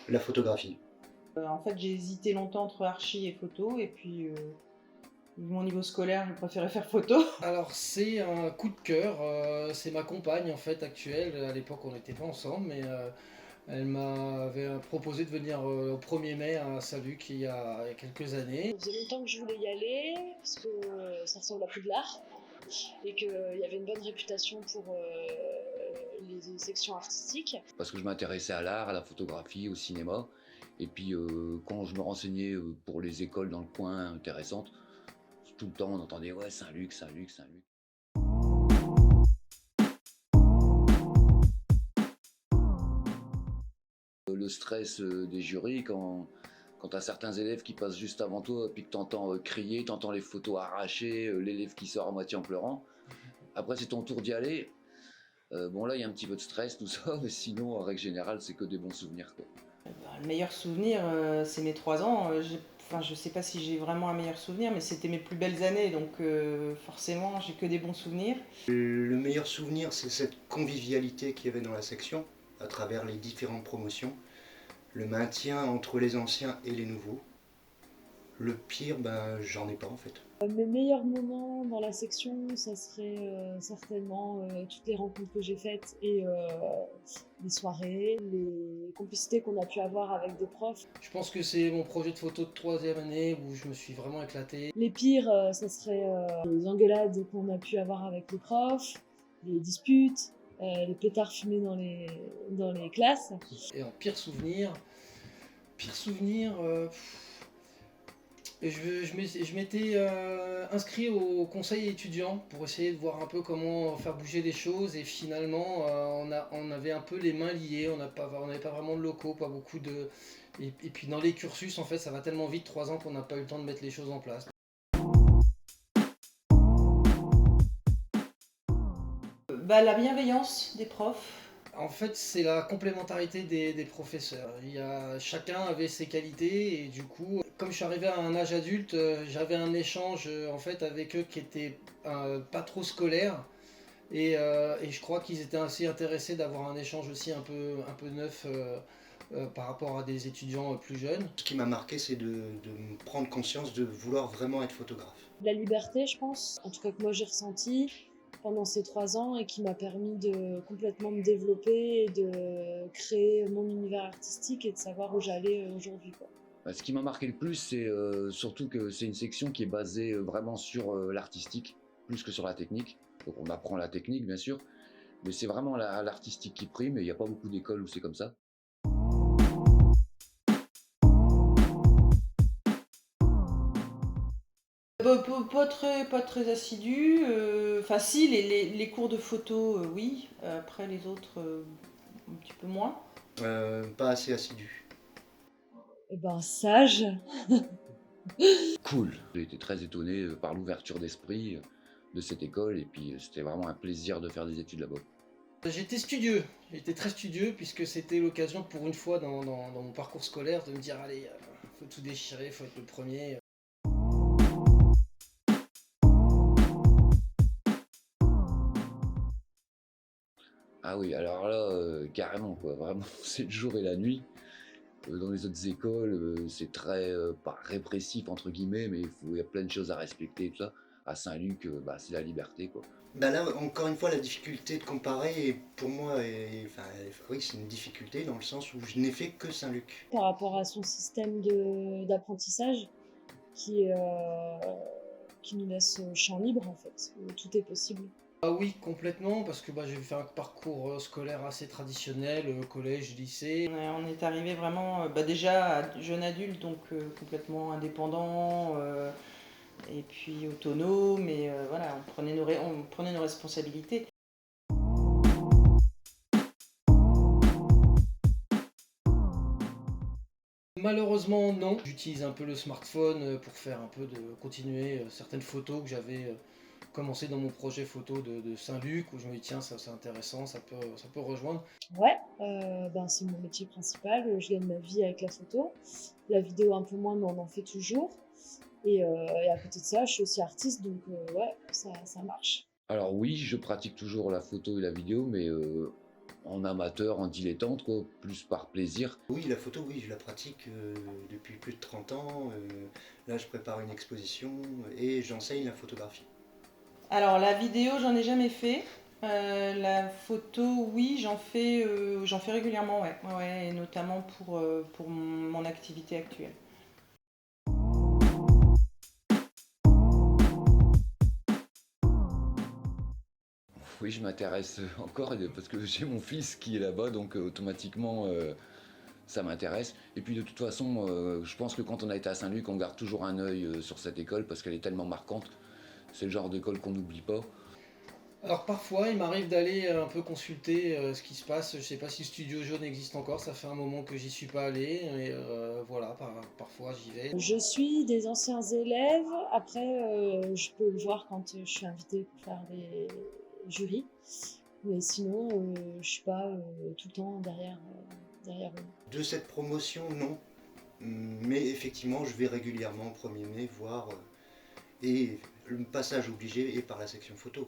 La photographie. En fait, j'ai hésité longtemps entre archi et photo, et puis vu mon niveau scolaire, j'ai préféré faire photo. Alors c'est un coup de cœur, c'est ma compagne en fait actuelle, à l'époque on n'était pas ensemble, mais elle m'avait proposé de venir au 1er mai à Saint-Luc il y a quelques années. Ça faisait longtemps que je voulais y aller, parce que ça ressemble à Poudlard, et qu'il y avait une bonne réputation pour les sections artistiques. Parce que je m'intéressais à l'art, à la photographie, au cinéma. Et puis quand je me renseignais pour les écoles dans le coin intéressantes, tout le temps on entendait ouais Saint-Luc, Saint-Luc, Saint-Luc. Le stress des jurys quand t'as certains élèves qui passent juste avant toi, puis que t'entends crier, t'entends les photos arrachées, l'élève qui sort à moitié en pleurant. Après c'est ton tour d'y aller. Bon là il y a un petit peu de stress tout ça, mais sinon en règle générale c'est que des bons souvenirs quoi. Le meilleur souvenir, c'est mes 3 ans. Enfin, je sais pas si j'ai vraiment un meilleur souvenir, mais c'était mes plus belles années, donc forcément, j'ai que des bons souvenirs. Le meilleur souvenir, c'est cette convivialité qu'il y avait dans la section, à travers les différentes promotions, le maintien entre les anciens et les nouveaux. Le pire, ben, j'en ai pas en fait. Mes meilleurs moments dans la section, ça serait certainement toutes les rencontres que j'ai faites et les soirées, les complicités qu'on a pu avoir avec des profs. Je pense que c'est mon projet de photo de 3e année où je me suis vraiment éclaté. Les pires, ça serait les engueulades qu'on a pu avoir avec les profs, les disputes, les pétards fumés dans les classes. Et en pire souvenir, je m'étais inscrit au conseil étudiant pour essayer de voir un peu comment faire bouger les choses et finalement on avait un peu les mains liées, on n'avait pas vraiment de locaux, pas beaucoup de... Et puis dans les cursus en fait ça va tellement vite, 3 ans qu'on n'a pas eu le temps de mettre les choses en place. La bienveillance des profs. En fait, c'est la complémentarité des professeurs. Chacun avait ses qualités et du coup, comme je suis arrivé à un âge adulte, j'avais un échange en fait avec eux qui était pas trop scolaire et je crois qu'ils étaient assez intéressés d'avoir un échange aussi un peu neuf par rapport à des étudiants plus jeunes. Ce qui m'a marqué, c'est de me prendre conscience de vouloir vraiment être photographe. La liberté, je pense, en tout cas que moi j'ai ressenti pendant ces 3 ans et qui m'a permis de complètement me développer et de créer mon univers artistique et de savoir où j'allais aujourd'hui, quoi. Ce qui m'a marqué le plus, c'est surtout que c'est une section qui est basée vraiment sur l'artistique, plus que sur la technique. Donc on apprend la technique, bien sûr, mais c'est vraiment l'artistique qui prime, et il n'y a pas beaucoup d'écoles où c'est comme ça. Pas très assidu. Enfin, si, les cours de photo, oui. Après, les autres, un petit peu moins. Pas assez assidu. Eh ben, sage. Cool. J'ai été très étonné par l'ouverture d'esprit de cette école, et puis c'était vraiment un plaisir de faire des études là-bas. J'étais très studieux puisque c'était l'occasion pour une fois dans mon parcours scolaire de me dire allez, faut tout déchirer, faut être le premier. Ah oui, alors là, carrément quoi, vraiment, c'est le jour et la nuit. Dans les autres écoles, c'est très, pas répressif entre guillemets, mais il y a plein de choses à respecter, tout ça. À Saint-Luc, c'est la liberté quoi. Ben là, encore une fois, la difficulté de comparer, pour moi, enfin, oui, c'est une difficulté dans le sens où je n'ai fait que Saint-Luc. Par rapport à son système d'apprentissage qui nous laisse champ libre, en fait, où tout est possible. Ah oui, complètement, parce que j'ai fait un parcours scolaire assez traditionnel, collège, lycée. On est arrivé vraiment, déjà jeune adulte, donc complètement indépendant et puis autonome. Et voilà, on prenait nos responsabilités. Malheureusement non, j'utilise un peu le smartphone pour faire un peu de continuer certaines photos que j'avais commencé dans mon projet photo de Saint-Luc, où je me dis tiens ça c'est intéressant, ça peut rejoindre. Ouais, c'est mon métier principal. Je gagne ma vie avec la photo. La vidéo un peu moins, mais on en fait toujours. Et à côté de ça, je suis aussi artiste, donc ouais, ça marche. Alors oui, je pratique toujours la photo et la vidéo, mais en amateur, en dilettante, quoi, plus par plaisir. Oui, la photo, oui, je la pratique depuis plus de 30 ans. Là, je prépare une exposition et j'enseigne la photographie. Alors la vidéo, j'en ai jamais fait. La photo, oui, j'en fais régulièrement, ouais. Ouais, et notamment pour mon activité actuelle. Oui, je m'intéresse encore parce que j'ai mon fils qui est là-bas, donc automatiquement ça m'intéresse. Et puis de toute façon, je pense que quand on a été à Saint-Luc, on garde toujours un œil sur cette école parce qu'elle est tellement marquante. C'est le genre d'école qu'on n'oublie pas. Alors parfois, il m'arrive d'aller un peu consulter ce qui se passe. Je sais pas si le Studio Jaune existe encore, ça fait un moment que j'y suis pas allé. Et voilà, parfois j'y vais. Je suis des anciens élèves. Après, je peux le voir quand je suis invitée pour faire des jurys. Mais sinon, je suis pas tout le temps derrière eux. De cette promotion, non. Mais effectivement, je vais régulièrement au 1er mai voir. Et le passage obligé est par la section photo.